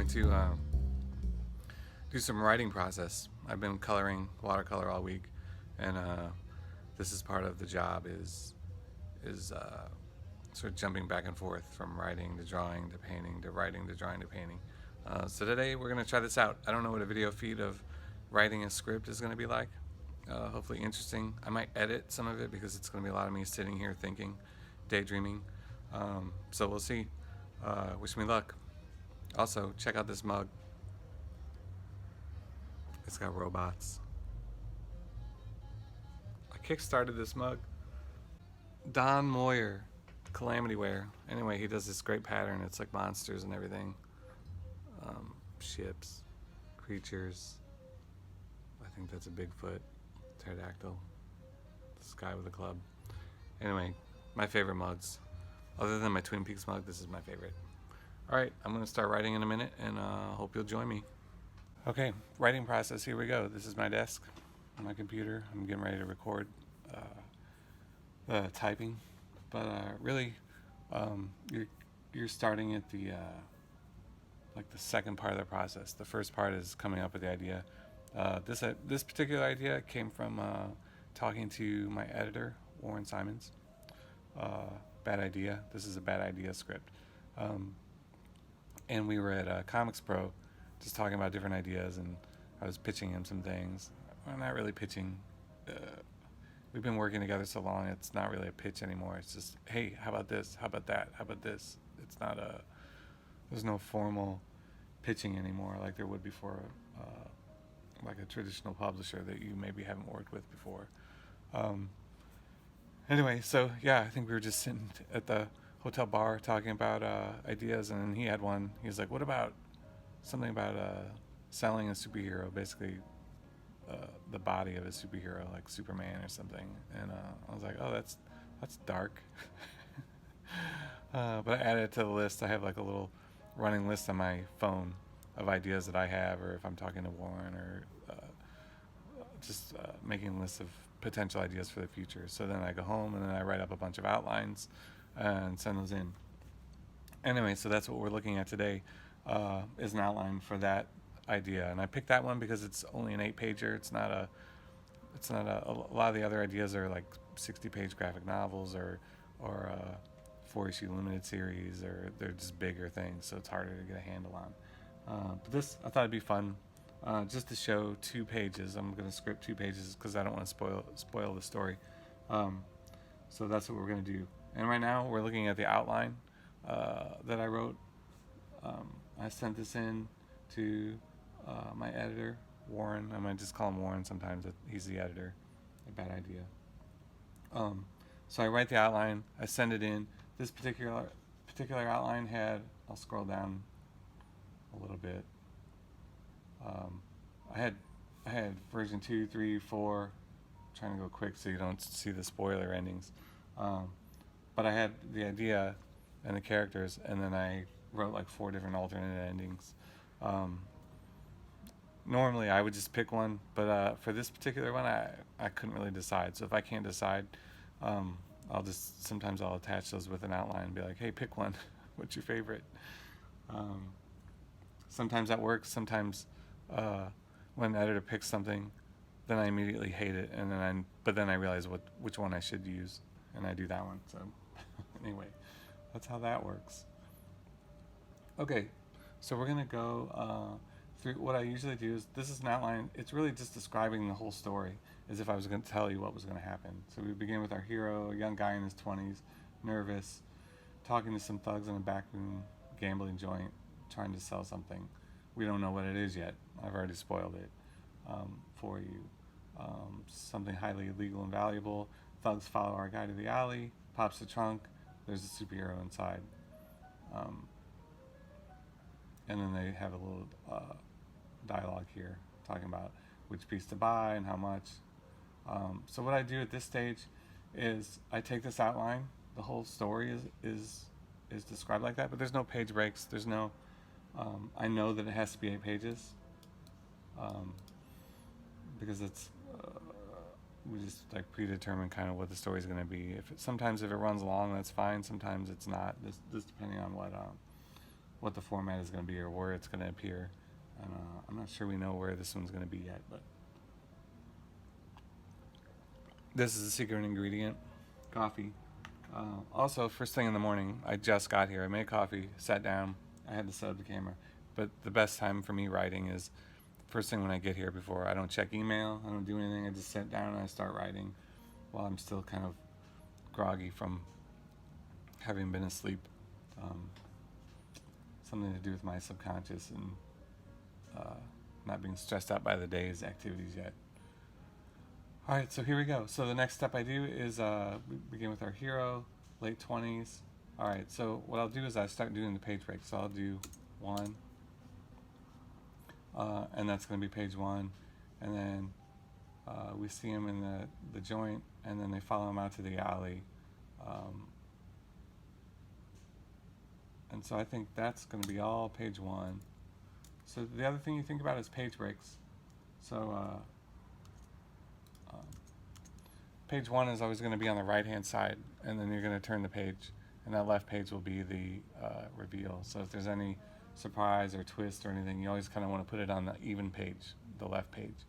going to do some writing process. I've been coloring watercolor all week, and this is part of the job is sort of jumping back and forth from writing to drawing to painting to writing to drawing to painting. So today we're going to try this out. I don't know what a video feed of writing a script is going to be like. Hopefully interesting. I might edit some of it because it's going to be a lot of me sitting here thinking, daydreaming. So we'll see. Wish me luck. Also, check out this mug. It's got robots. I kickstarted this mug. Don Moyer, Calamity Wear. Anyway, he does this great pattern. It's like monsters and everything. Ships, creatures. I think that's a Bigfoot, pterodactyl. This guy with a club. Anyway, my favorite mugs. Other than my Twin Peaks mug, this is my favorite. Alright, I'm going to start writing in a minute, and hope you'll join me. Okay, writing process, here we go. This is my desk, my computer. I'm getting ready to record the typing. But really, you're starting at the the second part of the process. The first part is coming up with the idea. This particular idea came from talking to my editor, Warren Simons. Bad idea. This is a bad idea script. And we were at Comics Pro just talking about different ideas, and I was pitching him some things. Well, not really pitching. We've been working together so long, it's not really a pitch anymore. It's just, hey, how about this? How about that? How about this? It's not there's no formal pitching anymore like there would be for like a traditional publisher that you maybe haven't worked with before. Anyway, so yeah, I think we were just sitting at the hotel bar talking about ideas, and then he had one. He was like, what about something about selling a superhero, basically the body of a superhero, like Superman or something. And I was like, oh, that's dark. But I added it to the list. I have like a little running list on my phone of ideas that I have, or if I'm talking to Warren, or just making lists of potential ideas for the future. So then I go home and then I write up a bunch of outlines and send those in. Anyway, so that's what we're looking at today, is an outline for that idea. And I picked that one because it's only an 8-pager. It's not a lot of the other ideas are like 60-page graphic novels or 4-issue limited series, or they're just bigger things, so it's harder to get a handle on. But this, I thought it'd be fun, just to show 2 pages. I'm going to script 2 pages because I don't want to spoil the story. So that's what we're going to do. And right now we're looking at the outline that I wrote. I sent this in to my editor, Warren. I might just call him Warren sometimes. He's the editor. A bad idea. So I write the outline. I send it in. This particular outline had, I'll scroll down a little bit. I had version 2, 3, 4. I'm trying to go quick so you don't see the spoiler endings. But I had the idea and the characters, and then I wrote like 4 different alternate endings. Normally I would just pick one, but for this particular one I couldn't really decide. So if I can't decide, sometimes I'll attach those with an outline and be like, hey, pick one. What's your favorite? Sometimes that works. Sometimes when the editor picks something, then I immediately hate it, and then I realize which one I should use, and I do that one. So anyway, that's how that works. Okay, so we're gonna go through. What I usually do is, this is an outline. It's really just describing the whole story, as if I was going to tell you what was going to happen. So we begin with our hero, a young guy in his 20s, nervous, talking to some thugs in a back room gambling joint, trying to sell something. We don't know what it is yet. I've already spoiled it for you. Something highly illegal and valuable. Thugs follow our guy to the alley, pops the trunk. There's a superhero inside. And then they have a little dialogue here talking about which piece to buy and how much. So what I do at this stage is I take this outline. The whole story is described like that, but there's no page breaks. There's no. I know that it has to be 8 pages because it's we just like predetermine kind of what the story is going to be. Sometimes if it runs long, that's fine. Sometimes it's not. This depending on what what the format is going to be or where it's going to appear. And I'm not sure we know where this one's going to be yet, but this is the secret ingredient, coffee. Also, first thing in the morning, I just got here. I made coffee, sat down. I had to set up the camera. But the best time for me writing is first thing when I get here. Before I don't check email, I don't do anything. I just sit down and I start writing while I'm still kind of groggy from having been asleep. Something to do with my subconscious and not being stressed out by the day's activities yet. All right, so here we go. So the next step I do is we begin with our hero, late 20s. All right, so what I'll do is I start doing the page break. So I'll do 1, and that's going to be page 1. And then we see him in the joint, and then they follow him out to the alley. And so I think that's going to be all page 1. So the other thing you think about is page breaks. So page 1 is always going to be on the right-hand side, and then you're going to turn the page, and that left page will be the reveal. So if there's any surprise or twist or anything, you always kind of want to put it on the even page, the left page.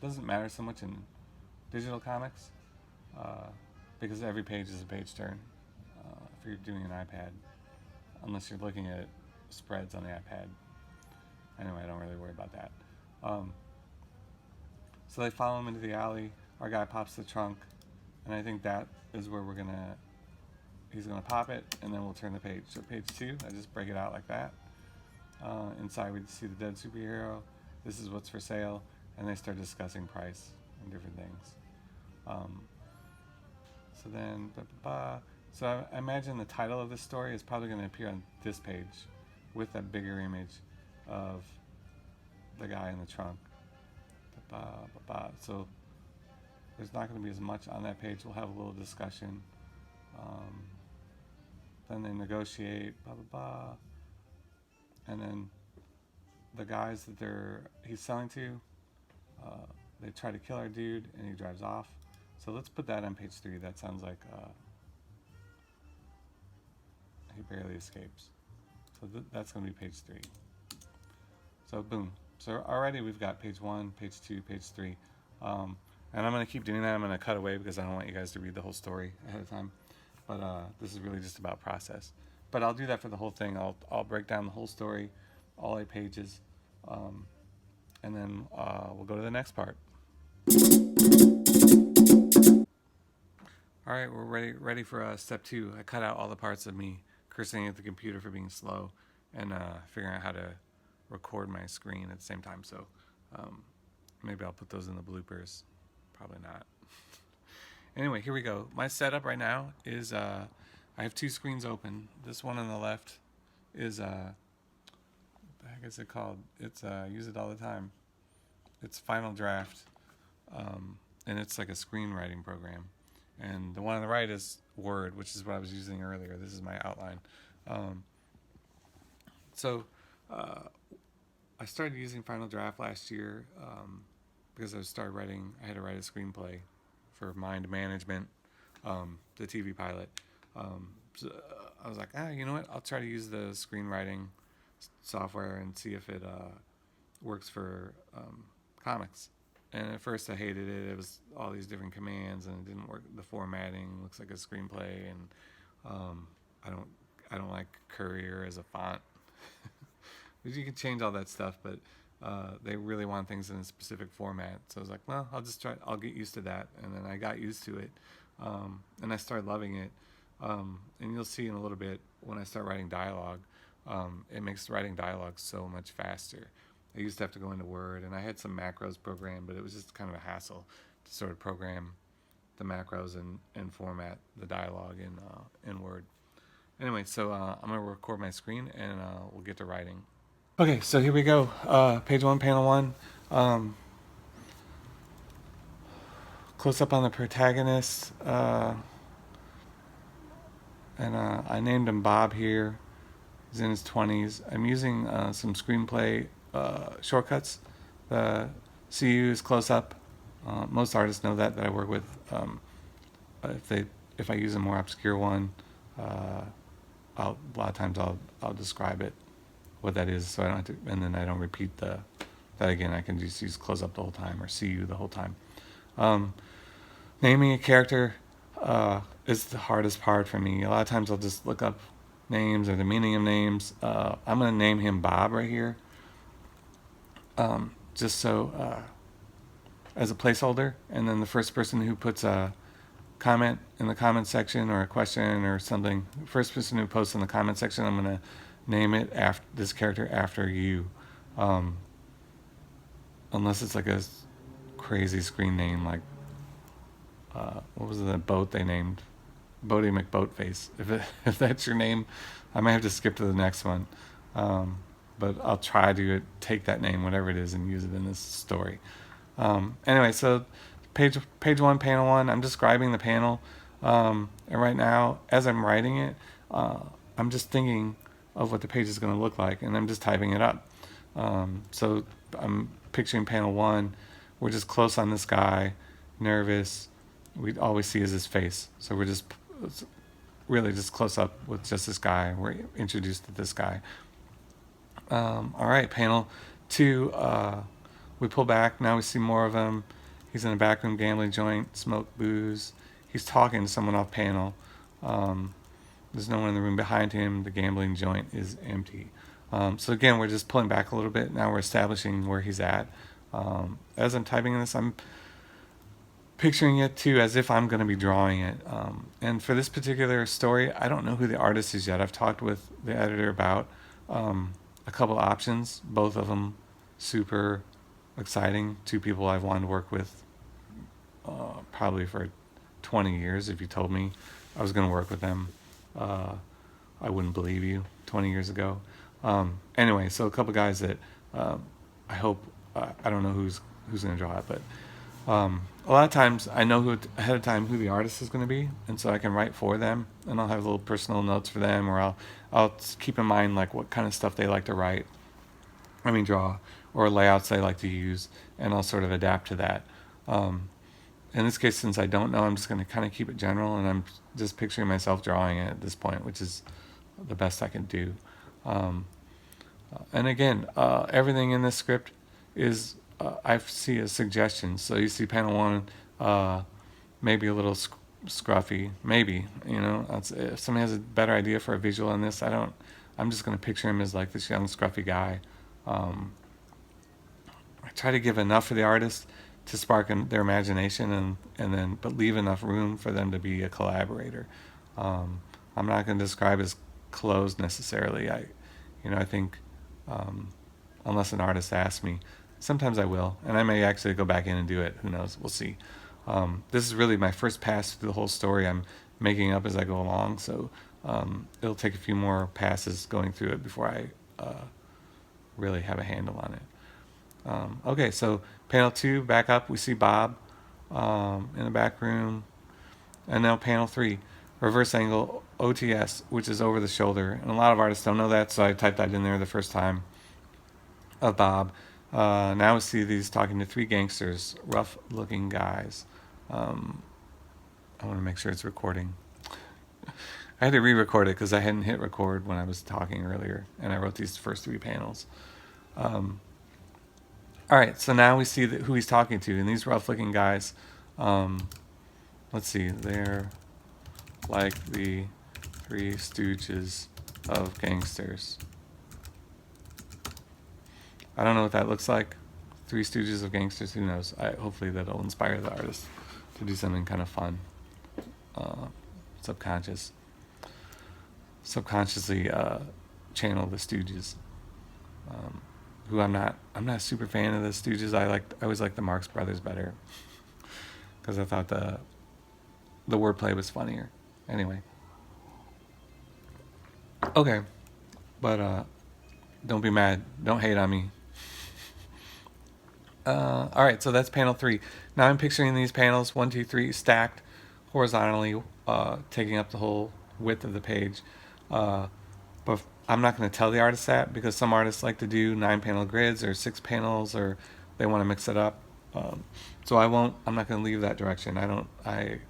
Doesn't matter so much in digital comics because every page is a page turn if you're doing an iPad, unless you're looking at spreads on the iPad. Anyway, I don't really worry about that. So they follow him into the alley. Our guy pops the trunk, and I think that is where he's gonna pop it, and then we'll turn the page. So page 2, I just break it out like that. Inside we see the dead superhero. This is what's for sale, and they start discussing price and different things. So then, so I imagine the title of this story is probably going to appear on this page with that bigger image of the guy in the trunk. So there's not going to be as much on that page. We'll have a little discussion. Then they negotiate, and then the guys that he's selling to, they try to kill our dude, and he drives off. So let's put that on page 3. That sounds like he barely escapes. So that's going to be page 3. So boom. So already we've got page 1, page 2, page 3. And I'm going to keep doing that. I'm going to cut away because I don't want you guys to read the whole story ahead of time. But this is really just about process. But I'll do that for the whole thing. I'll break down the whole story, all 8 pages, and then we'll go to the next part. All right, we're ready for step 2. I cut out all the parts of me cursing at the computer for being slow and figuring out how to record my screen at the same time. So maybe I'll put those in the bloopers. Probably not. Anyway, here we go. My setup right now is I have 2 screens open. This one on the left is what the heck is it called? It's I use it all the time. It's Final Draft, and it's like a screenwriting program. And the one on the right is Word, which is what I was using earlier. This is my outline. So I started using Final Draft last year because I had to write a screenplay for Mind Management, the TV pilot. So I was like, you know what? I'll try to use the screenwriting software and see if it works for comics. And at first I hated it. It was all these different commands, and it didn't work. The formatting looks like a screenplay, and I don't like Courier as a font. You can change all that stuff, but they really want things in a specific format. So I was like, well, I'll get used to that. And then I got used to it, and I started loving it. And you'll see in a little bit when I start writing dialogue, it makes writing dialogue so much faster. I used to have to go into Word, and I had some macros programmed, but it was just kind of a hassle to sort of program the macros and format the dialogue in Word. Anyway, so I'm going to record my screen, and we'll get to writing. Okay, so here we go. Page 1, panel 1. Close up on the protagonist. And I named him Bob here. He's in his 20s. I'm using some screenplay shortcuts. The CU is close up. Most artists know that I work with. If I use a more obscure one, a lot of times I'll describe it, what that is, so I don't have to, and then I don't repeat that again. I can just use close up the whole time or see you the whole time. Naming a character is the hardest part for me. A lot of times I'll just look up names or the meaning of names. I'm going to name him Bob right here, just so as a placeholder, and then the first person who puts a comment in the comment section or a question or something, first person who posts in the comment section, I'm going to name it after this character after you, unless it's like a crazy screen name like what was the boat they named? Bodie McBoatface. If that's your name, I might have to skip to the next one. But I'll try to take that name, whatever it is, and use it in this story. Anyway, so page 1, panel 1, I'm describing the panel. And right now, as I'm writing it, I'm just thinking of what the page is going to look like, and I'm just typing it up. So I'm picturing panel 1. We're just close on this guy, nervous. All we see is his face. So we're just really just close up with just this guy. We're introduced to this guy. All right, panel 2. We pull back. Now we see more of him. He's in a backroom gambling joint, smoke, booze. He's talking to someone off panel. There's no one in the room behind him. The gambling joint is empty. So again, we're just pulling back a little bit. Now we're establishing where he's at. As I'm typing this, I'm picturing it too as if I'm going to be drawing it. And for this particular story, I don't know who the artist is yet. I've talked with the editor about a couple options, both of them super exciting. 2 people I've wanted to work with probably for 20 years. If you told me I was going to work with them, I wouldn't believe you 20 years ago. Anyway, so a couple guys that I hope, I don't know who's going to draw it, but a lot of times I know ahead of time who the artist is going to be, and so I can write for them, and I'll have little personal notes for them, or I'll keep in mind like what kind of stuff they like to draw, or layouts they like to use, and I'll sort of adapt to that. In this case, since I don't know, I'm just going to kind of keep it general, and I'm just picturing myself drawing it at this point, which is the best I can do. And again, everything in this script is I see as suggestions. So you see panel 1, maybe a little scruffy, maybe, if somebody has a better idea for a visual on this, I'm just going to picture him as like this young scruffy guy. I try to give enough for the artist to spark their imagination, but leave enough room for them to be a collaborator. I'm not going to describe his clothes necessarily. I think unless an artist asks me, sometimes I will, and I may actually go back in and do it. Who knows? We'll see. This is really my first pass through the whole story. I'm making up as I go along, so it'll take a few more passes going through it before I really have a handle on it. Okay, so panel 2, back up, we see Bob in the back room. And now panel 3, reverse angle OTS, which is over the shoulder. And a lot of artists don't know that, so I typed that in there the first time, of Bob. Now we see these talking to 3 gangsters, rough-looking guys. I want to make sure it's recording. I had to re-record it because I hadn't hit record when I was talking earlier, and I wrote these first 3 panels. All right, so now we see who he's talking to, and these rough-looking guys, let's see, they're like the 3 stooges of gangsters. I don't know what that looks like. 3 stooges of gangsters, who knows? Hopefully that'll inspire the artist to do something kind of fun, subconsciously channel the Stooges. Who I'm not a super fan of the Stooges. I always liked the Marx Brothers better because I thought the wordplay was funnier. Anyway, okay, but don't be mad. Don't hate on me. All right, so that's panel 3. Now I'm picturing these panels 1, 2, 3 stacked horizontally, taking up the whole width of the page. But I'm not going to tell the artist that because some artists like to do 9-panel grids or 6 panels, or they want to mix it up. So I'm not going to leave that direction. I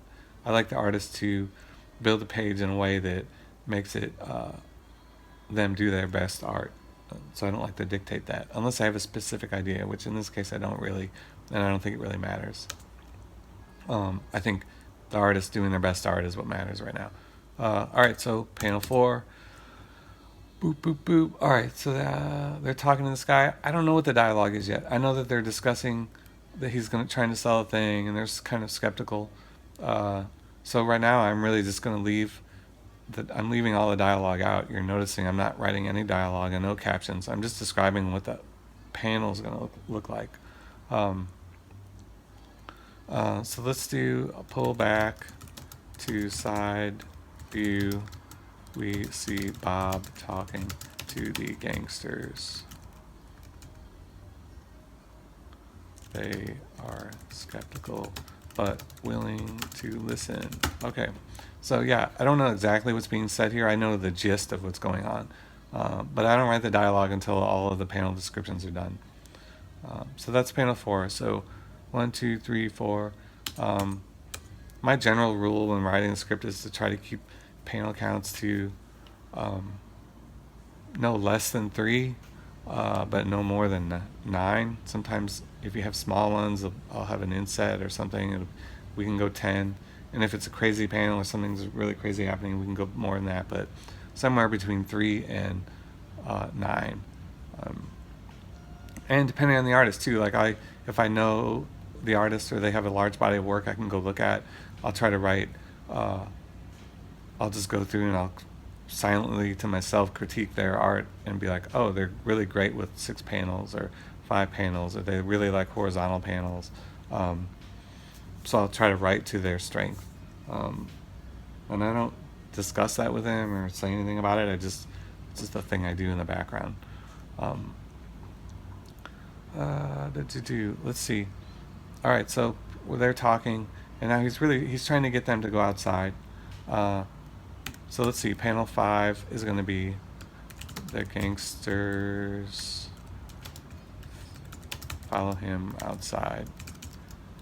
like the artist to build the page in a way that makes it them do their best art. So I don't like to dictate that unless I have a specific idea, which in this case I don't really, and I don't think it really matters. I think the artist doing their best art is what matters right now. All right, so panel 4. Boop, boop, boop. All right, so they're talking to this guy. I don't know what the dialogue is yet. I know that they're discussing that he's trying to sell a thing, and they're kind of skeptical. So right now I'm really just going to leave I'm leaving all the dialogue out. You're noticing I'm not writing any dialogue and no captions. I'm just describing what the panel is going to look like. So let's do a pull back to side view. We see Bob talking to the gangsters. They are skeptical but willing to listen. Okay, so yeah, I don't know exactly what's being said here. I know the gist of what's going on, but I don't write the dialogue until all of the panel descriptions are done. So that's panel 4. So 1, 2, 3, 4. My general rule when writing a script is to try to keep panel counts to no less than 3, but no more than 9. Sometimes if you have small ones, I'll have an inset or something. We can go 10. And if it's a crazy panel or something's really crazy happening, we can go more than that. But somewhere between 3 and 9. And depending on the artist too, like if I know the artist or they have a large body of work I can go look at, I'll try to write. I'll just go through and I'll silently to myself critique their art and be like, oh, they're really great with 6 panels or 5 panels, or they really like horizontal panels. So I'll try to write to their strength. And I don't discuss that with them or say anything about it. It's just a thing I do in the background. Let's see. All right, so they're talking, and now he's trying to get them to go outside. So let's see. Panel 5 is going to be the gangsters follow him outside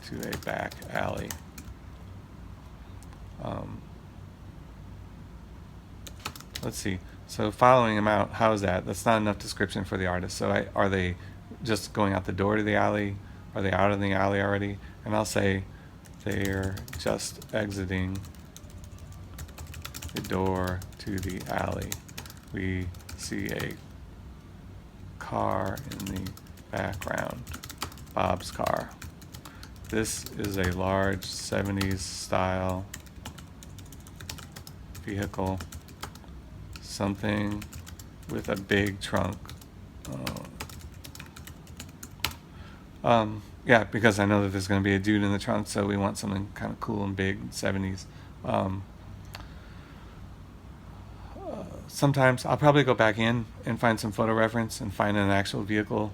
to a back alley. Let's see. So following him out, how is that? That's not enough description for the artist. So are they just going out the door to the alley? Are they out of the alley already? And I'll say they're just exiting the door to the alley. We see a car in the background, Bob's car. This is a large 70s style vehicle, something with a big trunk. Yeah, because I know that there's going to be a dude in the trunk, so we want something kind of cool and big, 70s. Sometimes I'll probably go back in and find some photo reference and find an actual vehicle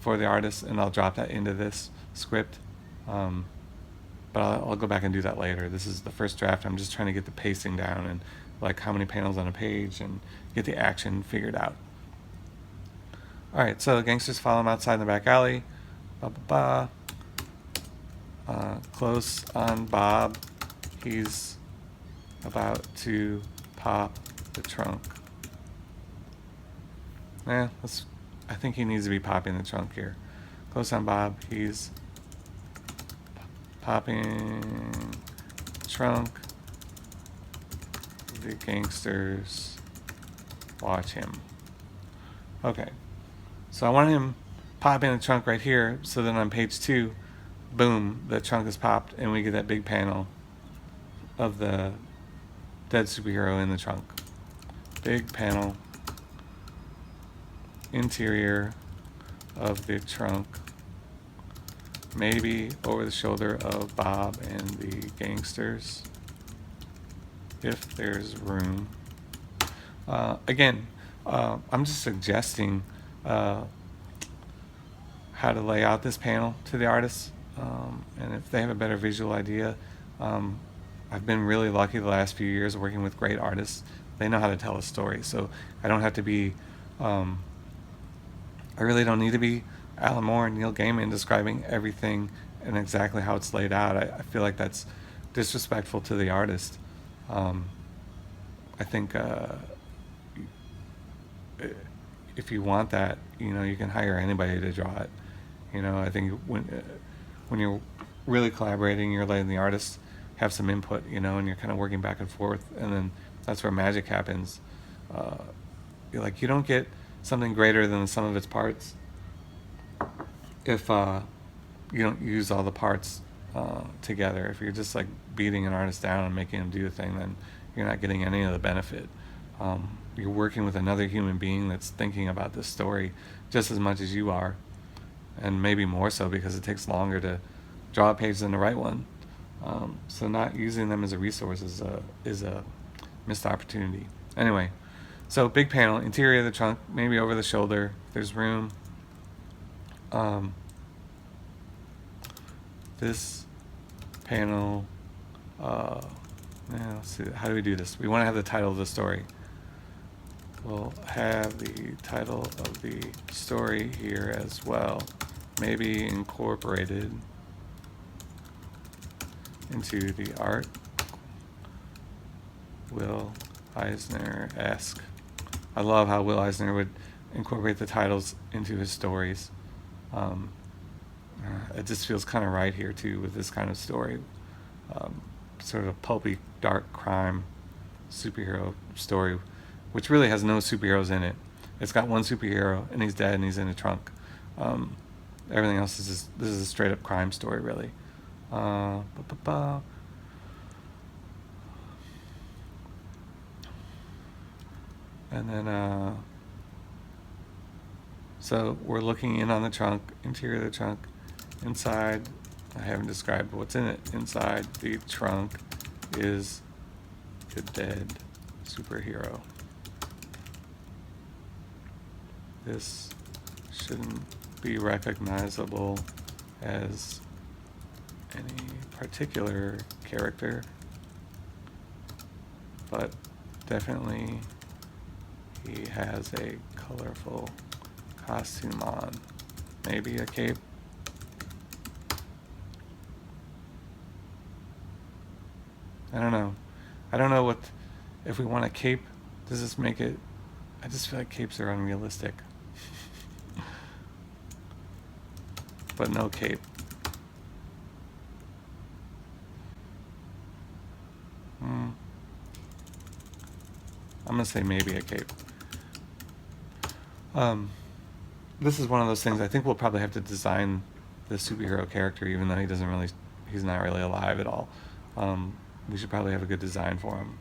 for the artist, and I'll drop that into this script. But I'll go back and do that later. This is the first draft. I'm just trying to get the pacing down and like how many panels on a page and get the action figured out. All right, so the gangsters follow him outside in the back alley. Close on Bob. He's about to pop the trunk. I think he needs to be popping the trunk here. Close on Bob. He's popping the trunk. The gangsters watch him. Okay. So I want him popping the trunk right here, so then on page 2, boom, the trunk is popped and we get that big panel of the dead superhero in the trunk. Big panel, interior of the trunk, maybe over the shoulder of Bob and the gangsters, if there's room. Again, I'm just suggesting how to lay out this panel to the artist, and if they have a better visual idea. I've been really lucky the last few years working with great artists. They know how to tell a story, so I don't have to be I really don't need to be Alan Moore and Neil Gaiman describing everything and exactly how it's laid out. I feel like that's disrespectful to the artist. I think if you want that, you can hire anybody to draw it. I think when you're really collaborating, you're letting the artist have some input, and you're kind of working back and forth, and then that's where magic happens. You don't get something greater than the sum of its parts if you don't use all the parts together. If you're just like beating an artist down and making him do a thing, then you're not getting any of the benefit. You're working with another human being that's thinking about this story just as much as you are, and maybe more so because it takes longer to draw a page than to write one. So not using them as a resource is a missed opportunity. Anyway, so big panel, interior of the trunk, maybe over the shoulder. There's room. This panel, let's see, how do we do this? We want to have the title of the story. We'll have the title of the story here as well, maybe incorporated into the art. Will Eisner-esque. I love how Will Eisner would incorporate the titles into his stories. It just feels kind of right here too with this kind of story. Sort of pulpy, dark crime superhero story, which really has no superheroes in it. It's got one superhero and he's dead and he's in a trunk. Everything else is just, this is a straight up crime story really. And then so we're looking in on the trunk, interior of the trunk. Inside, I haven't described what's in it. Inside the trunk is the dead superhero. This shouldn't be recognizable as any particular character, but definitely he has a colorful costume on. Maybe a cape. I don't know. I don't know what, if we want a cape, does this make it, I just feel like capes are unrealistic. But no cape. I'm gonna say maybe a cape. This is one of those things I think we'll probably have to design the superhero character, even though he's not really alive at all. We should probably have a good design for him.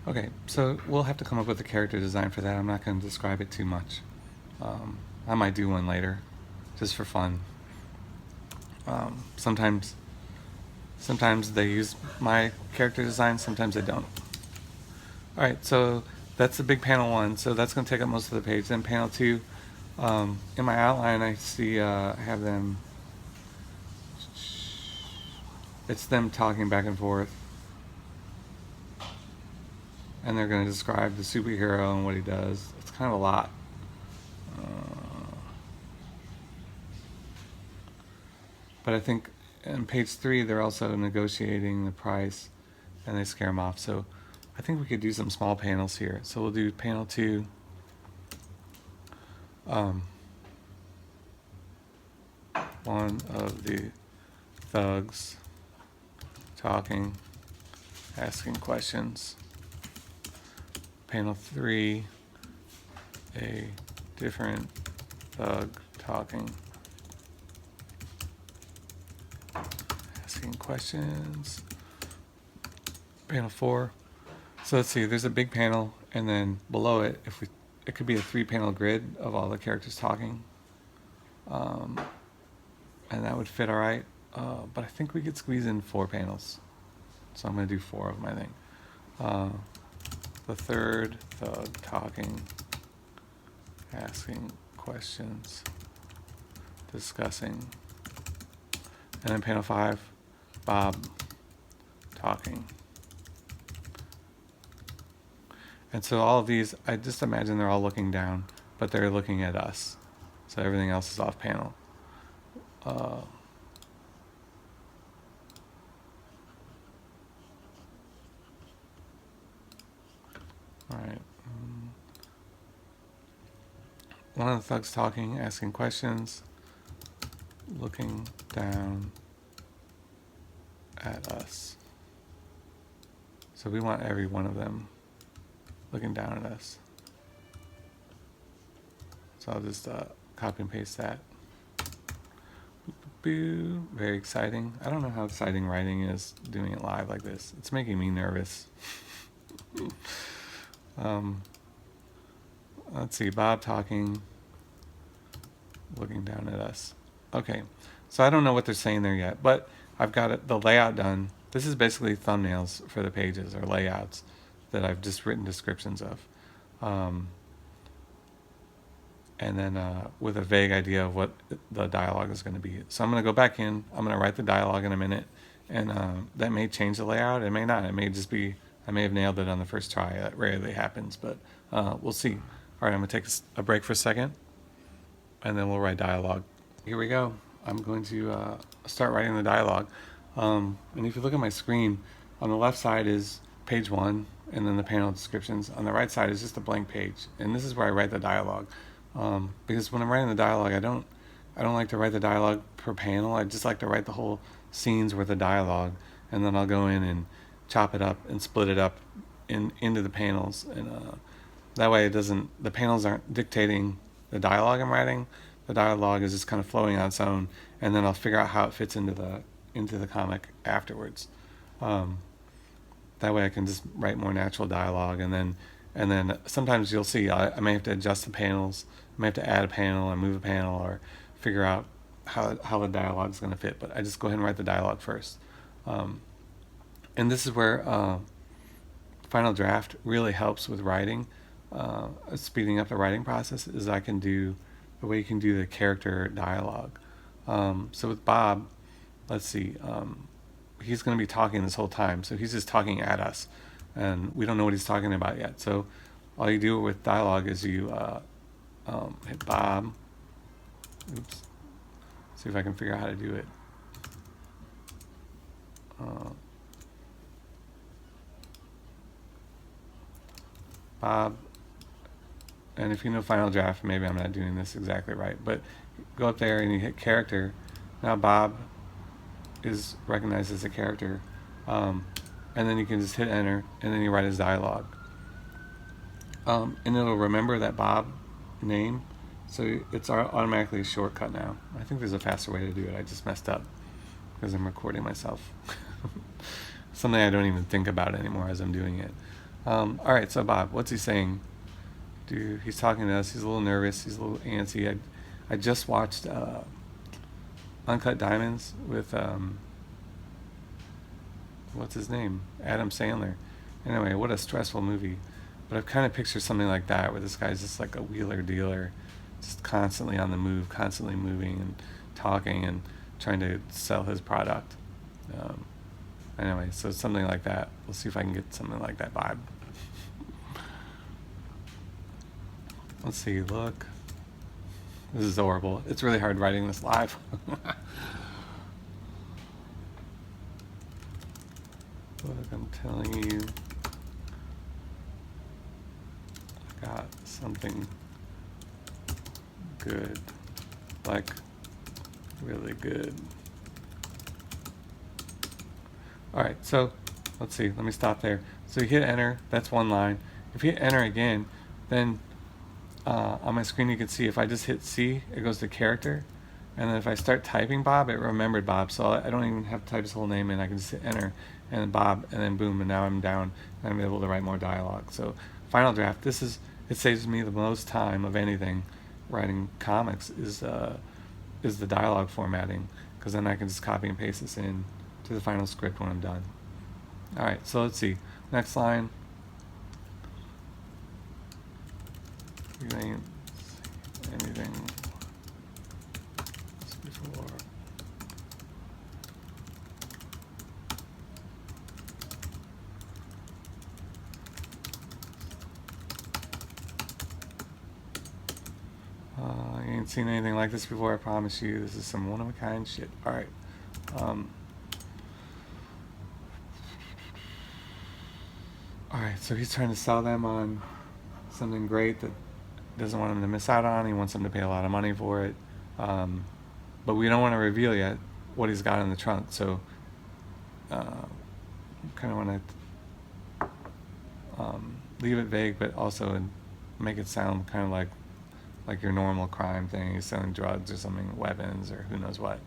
Okay, so we'll have to come up with a character design for that. I'm not going to describe it too much. I might do one later, just for fun. Sometimes they use my character design, sometimes they don't. Alright, so that's the big panel 1, so that's going to take up most of the page. Then panel 2, in my outline I see I have them, it's them talking back and forth. And they're going to describe the superhero and what he does. It's kind of a lot. But I think on page 3 they're also negotiating the price and they scare him off. So I think we could do some small panels here. So we'll do panel 2. One of the thugs talking, asking questions. Panel 3, a different thug talking, asking questions. Panel 4. So let's see, there's a big panel, and then below it, it could be a 3-panel grid of all the characters talking, and that would fit all right. But I think we could squeeze in 4 panels, so I'm going to do 4 of them, I think. The third thug talking, asking questions, discussing. And then panel 5, Bob talking. And so all of these, I just imagine they're all looking down, but they're looking at us. So everything else is off panel. All right. One of the thugs talking, asking questions, looking down at us. So we want every one of them looking down at us. So I'll just copy and paste that. Boo. Very exciting. I don't know how exciting writing is doing it live like this. It's making me nervous. Let's see, Bob talking, looking down at us. Okay, so I don't know what they're saying there yet, but I've got the layout done. This is basically thumbnails for the pages or layouts that I've just written descriptions of. And then with a vague idea of what the dialogue is going to be. So I'm going to go back in, I'm going to write the dialogue in a minute, and that may change the layout, it may not, it may just be, I may have nailed it on the first try. That rarely happens, but we'll see. All right, I'm going to take a break for a second, and then we'll write dialogue. Here we go. I'm going to start writing the dialogue. And if you look at my screen, on the left side is page 1, and then the panel descriptions. On the right side is just a blank page, and this is where I write the dialogue. Because when I'm writing the dialogue, I don't like to write the dialogue per panel. I just like to write the whole scene's worth of dialogue, and then I'll go in and chop it up and split it up into the panels, and that way the panels aren't dictating the dialogue I'm writing. The dialogue is just kind of flowing on its own, and then I'll figure out how it fits into the comic afterwards. That way I can just write more natural dialogue, and then sometimes you'll see I may have to adjust the panels. I may have to add a panel or move a panel or figure out how the dialogue is going to fit, but I just go ahead and write the dialogue first. And this is where Final Draft really helps with writing, speeding up the writing process, is the way you can do the character dialogue. So with Bob, let's see, he's going to be talking this whole time, so he's just talking at us, and we don't know what he's talking about yet. So all you do with dialogue is you hit Bob. Oops. See if I can figure out how to do it. Bob, and if you know Final Draft, maybe I'm not doing this exactly right, but go up there and you hit character. Now Bob is recognized as a character, and then you can just hit enter, and then you write his dialogue, and it'll remember that Bob name, so it's automatically a shortcut now. I think there's a faster way to do it. I just messed up because I'm recording myself. Something I don't even think about anymore as I'm doing it. All right, so Bob, what's he saying? He's talking to us. He's a little nervous. He's a little antsy. I just watched Uncut Diamonds with what's his name? Adam Sandler. Anyway, what a stressful movie. But I've kind of pictured something like that, where this guy's just like a wheeler dealer, just constantly on the move, constantly moving and talking and trying to sell his product. Anyway, so something like that. We'll see if I can get something like that vibe. Let's see, look. This is horrible. It's really hard writing this live. Look, I'm telling you, I got something good, like really good. All right, so let's see, let me stop there. So you hit enter, that's one line. If you hit enter again, then on my screen you can see if I just hit C, it goes to character. And then if I start typing Bob, it remembered Bob. So I don't even have to type his whole name in. I can just hit enter and then Bob, and then boom, and now I'm down and I'm able to write more dialogue. So Final Draft, it saves me the most time of anything writing comics is the dialogue formatting, because then I can just copy and paste this in to the final script when I'm done. All right, so let's see. Next line. You ain't anything before. You ain't seen anything like this before, I promise you. This is some one-of-a-kind shit. All right. All right, so he's trying to sell them on something great that doesn't want them to miss out on. He wants them to pay a lot of money for it, but we don't want to reveal yet what he's got in the trunk. So, kind of want to leave it vague, but also make it sound kind of like your normal crime thing. He's selling drugs or something, weapons or who knows what.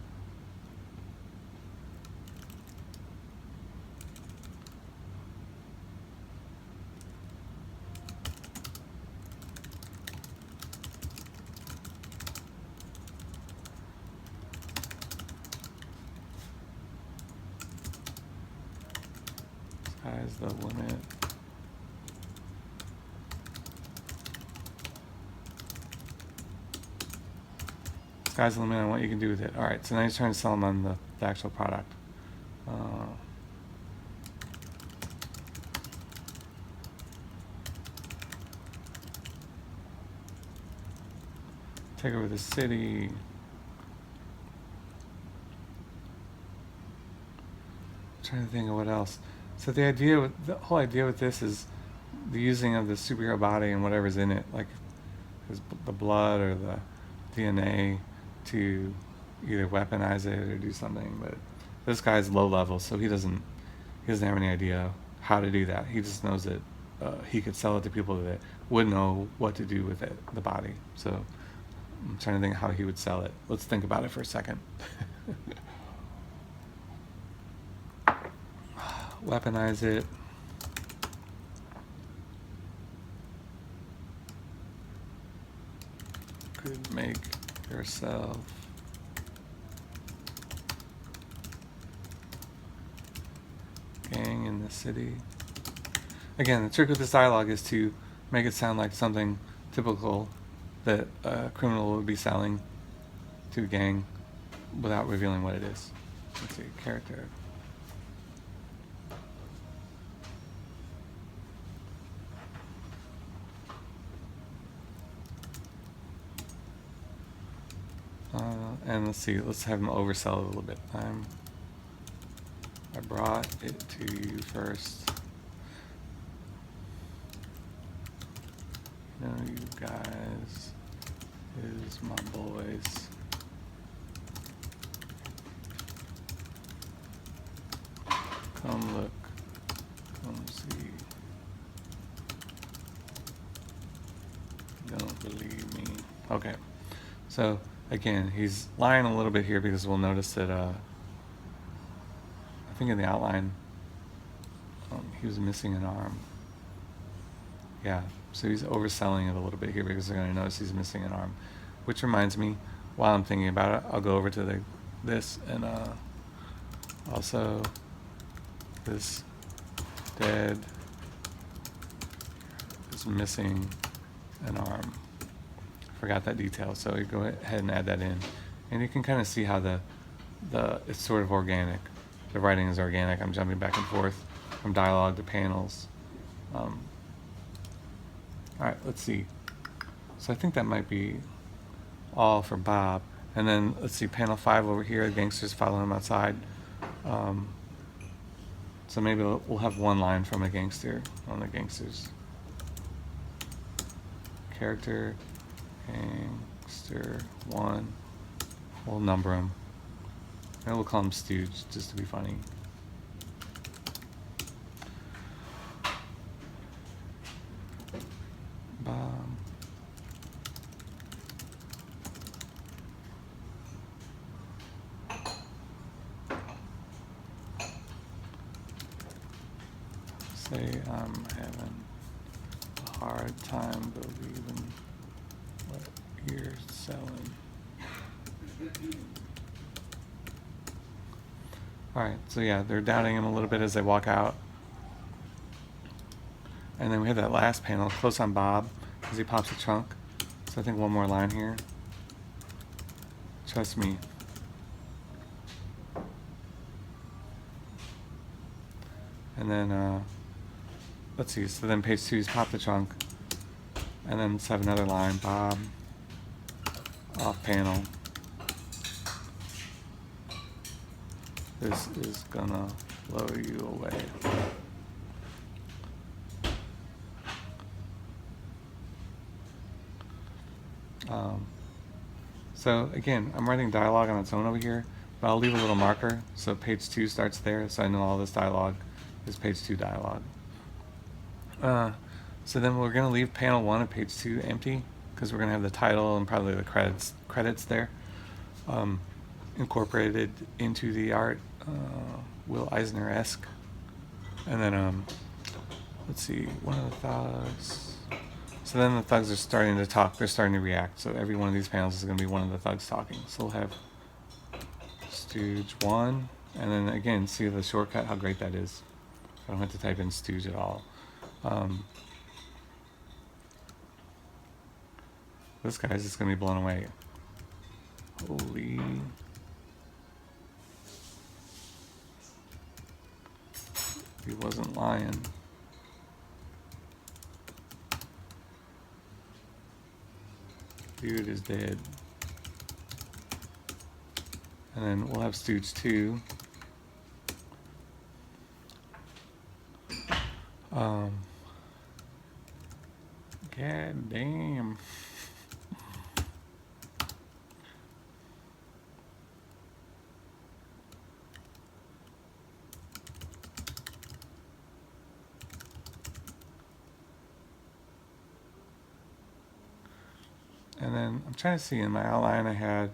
Sky's the limit. Sky's the limit on what you can do with it. All right, so now he's trying to sell them on the actual product. Take over the city. I'm trying to think of what else. So the whole idea with this is the using of the superhero body and whatever's in it, like the blood or the DNA, to either weaponize it or do something. But this guy's low level, so he doesn't have any idea how to do that. He just knows that he could sell it to people that would know what to do with it, the body. So I'm trying to think how he would sell it. Let's think about it for a second. Weaponize it. Could make yourself gang in the city. Again, the trick with this dialogue is to make it sound like something typical that a criminal would be selling to a gang without revealing what it is. Let's see, character. And let's see, let's have him oversell it a little bit. I brought it to you first. You know, you guys is my boys. Come look, come see. Don't believe me. Okay, so again, he's lying a little bit here because we'll notice that I think in the outline he was missing an arm. Yeah, so he's overselling it a little bit here because they're going to notice he's missing an arm. Which reminds me, while I'm thinking about it, I'll go over to this and also this dead is missing an arm. Forgot that detail, so you go ahead and add that in, and you can kind of see how it's sort of organic. The writing is organic. I'm jumping back and forth from dialogue to panels. All right, let's see. So I think that might be all for Bob, and then let's see, panel 5 over here. The gangsters follow him outside. So maybe we'll have one line from a gangster on the gangsters. Character. Gangster 1. We'll number him. And we'll call him Stooge just to be funny. Say I'm having a hard time believing what you're selling. Alright, so yeah, they're doubting him a little bit as they walk out. And then we have that last panel, close on Bob, as he pops the trunk. So I think one more line here. Trust me. And then, let's see, so then page 2 is pop the trunk. And then let's have another line, Bob, off panel. This is gonna blow you away. So again, I'm writing dialogue on its own over here, but I'll leave a little marker so page 2 starts there, so I know all this dialogue is page 2 dialogue. So then we're going to leave panel 1 and page 2 empty because we're going to have the title and probably the credits there incorporated into the art, Will Eisner-esque. And then let's see, one of the thugs. So then the thugs are starting to talk. They're starting to react. So every one of these panels is going to be one of the thugs talking. So we'll have Stooge 1. And then again, see the shortcut, how great that is. I don't have to type in Stooge at all. This guy's just going to be blown away. Holy. He wasn't lying. Dude is dead. And then we'll have Stooge 2. God damn. And then I'm trying to see in my outline I had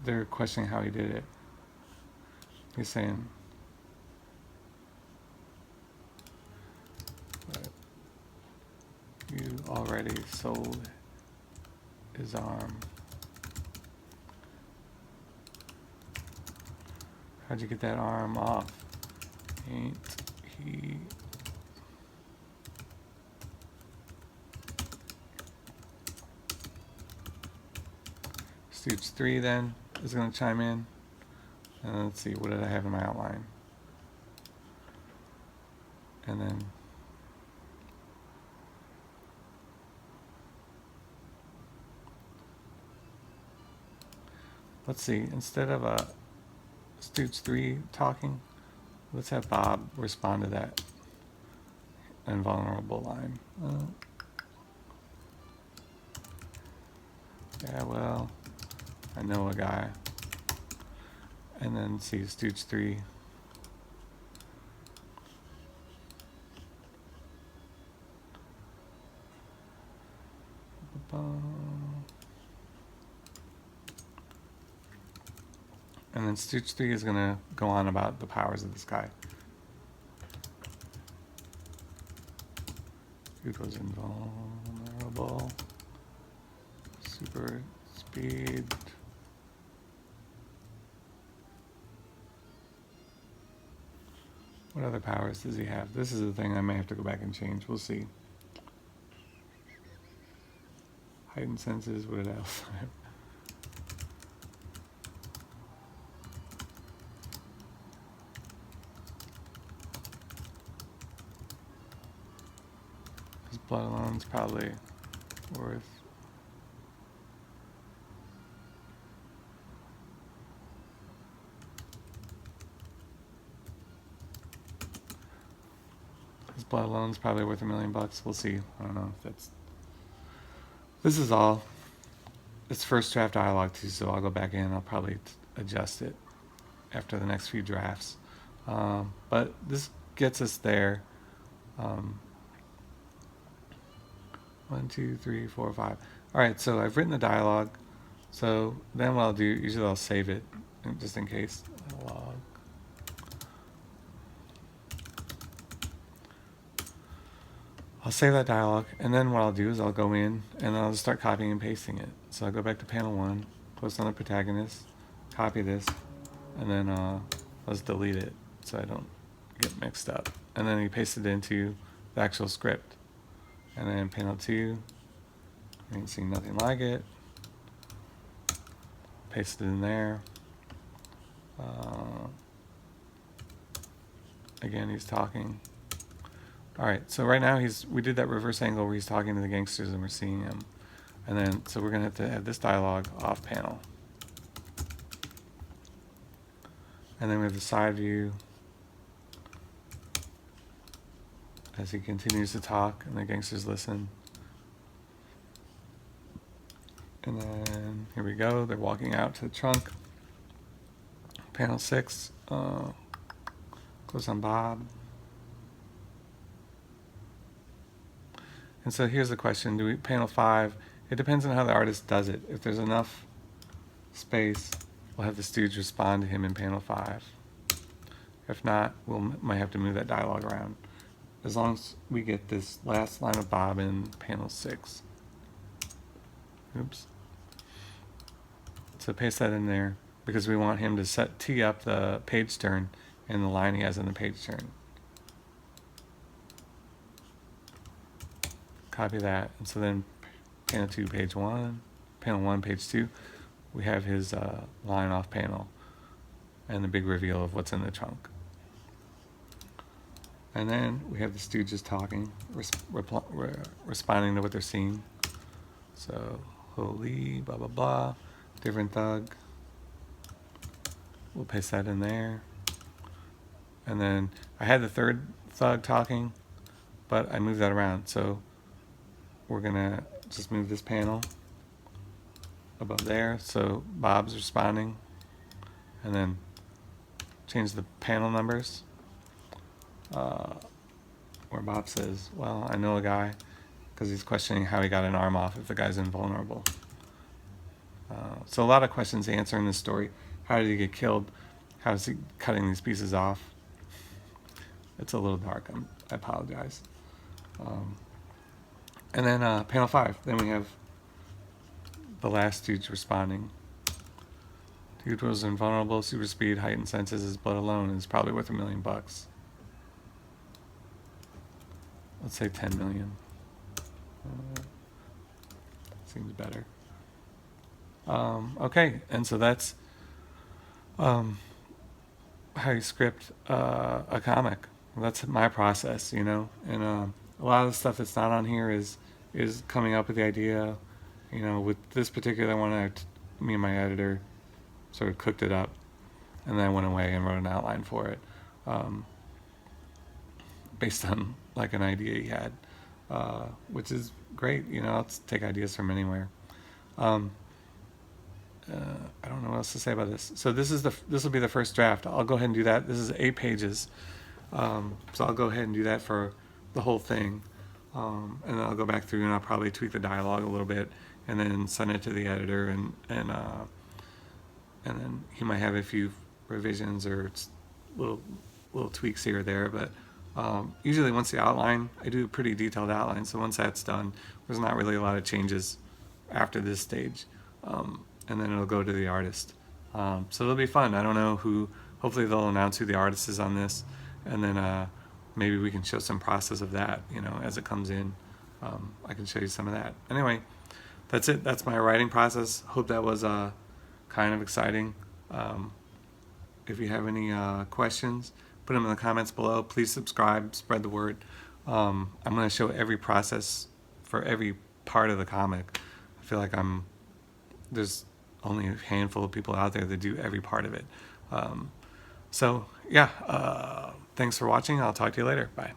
they're questioning how he did it. He's saying you already sold his arm. How'd you get that arm off? Ain't he? Stooge 3 then is going to chime in. And let's see, what did I have in my outline? And then let's see, instead of Stooge 3 talking, let's have Bob respond to that invulnerable line. Yeah, well, I know a guy. And then see Stooge 3. And then Stooge 3 is going to go on about the powers of this guy. Dude was invulnerable. Super speed. What other powers does he have? This is the thing I may have to go back and change. We'll see. Heightened senses. What else? His blood alone's probably worth. His blood alone's probably worth $1 million. We'll see. I don't know if that's. This is all. It's first draft dialogue too, so I'll go back in. I'll probably adjust it after the next few drafts. But this gets us there. 1, 2, 3, 4, 5. All right, so I've written the dialogue. So then what I'll do, usually I'll save it just in case. Dialogue. I'll save that dialogue, and then what I'll do is I'll go in and I'll just start copying and pasting it. So I'll go back to panel 1, post on the protagonist, copy this, and then I'll just delete it so I don't get mixed up. And then you paste it into the actual script. And then panel 2, I ain't seen nothing like it. Paste it in there. Again, he's talking. All right, so right now we did that reverse angle where he's talking to the gangsters and we're seeing him. And then, so we're going to have this dialogue off panel. And then we have the side view. as he continues to talk and the gangsters listen. And then here we go. They're walking out to the trunk. Panel 6 goes on Bob. And so here's the question. Panel 5, it depends on how the artist does it. If there's enough space, we'll have the stooge respond to him in panel 5. If not, might have to move that dialogue around. As long as we get this last line of Bob in panel 6. Oops. So paste that in there because we want him to tee up the page turn and the line he has in the page turn. Copy that, and so then panel 2, page 1, panel 1, page 2, we have his line off panel and the big reveal of what's in the trunk. And then we have the stooges talking, responding to what they're seeing. So, holy, blah, blah, blah, different thug. We'll paste that in there. And then I had the third thug talking, but I moved that around. So we're gonna just move this panel above there. So Bob's responding, and then change the panel numbers. Where Bob says, well, I know a guy, because he's questioning how he got an arm off if the guy's invulnerable. So a lot of questions to answer in this story. How did he get killed? How is he cutting these pieces off? It's a little dark. I apologize. And then panel 5. Then we have the last stooge responding. Dude was invulnerable, super speed, heightened senses. His blood alone is probably worth $1 million. Let's say 10 million. Seems better. Okay, and so that's how you script a comic. That's my process, you know. And a lot of the stuff that's not on here is coming up with the idea. You know, with this particular one, me and my editor sort of cooked it up, and then I went away and wrote an outline for it, based on like an idea he had, which is great. You know, I'll take ideas from anywhere. I don't know what else to say about this. So this will be the first draft. I'll go ahead and do that. This is 8 pages, so I'll go ahead and do that for the whole thing, and then I'll go back through and I'll probably tweak the dialogue a little bit, and then send it to the editor, and then he might have a few revisions or little tweaks here or there, but usually once the outline, I do a pretty detailed outline, so once that's done, there's not really a lot of changes after this stage, and then it'll go to the artist. So it'll be fun. I don't know hopefully they'll announce who the artist is on this, and then maybe we can show some process of that, you know, as it comes in. I can show you some of that. Anyway, that's it. That's my writing process. Hope that was kind of exciting. If you have any questions, put them in the comments below. Please subscribe, spread the word. I'm going to show every process for every part of the comic. I feel like there's only a handful of people out there that do every part of it. So yeah, thanks for watching. I'll talk to you later. Bye.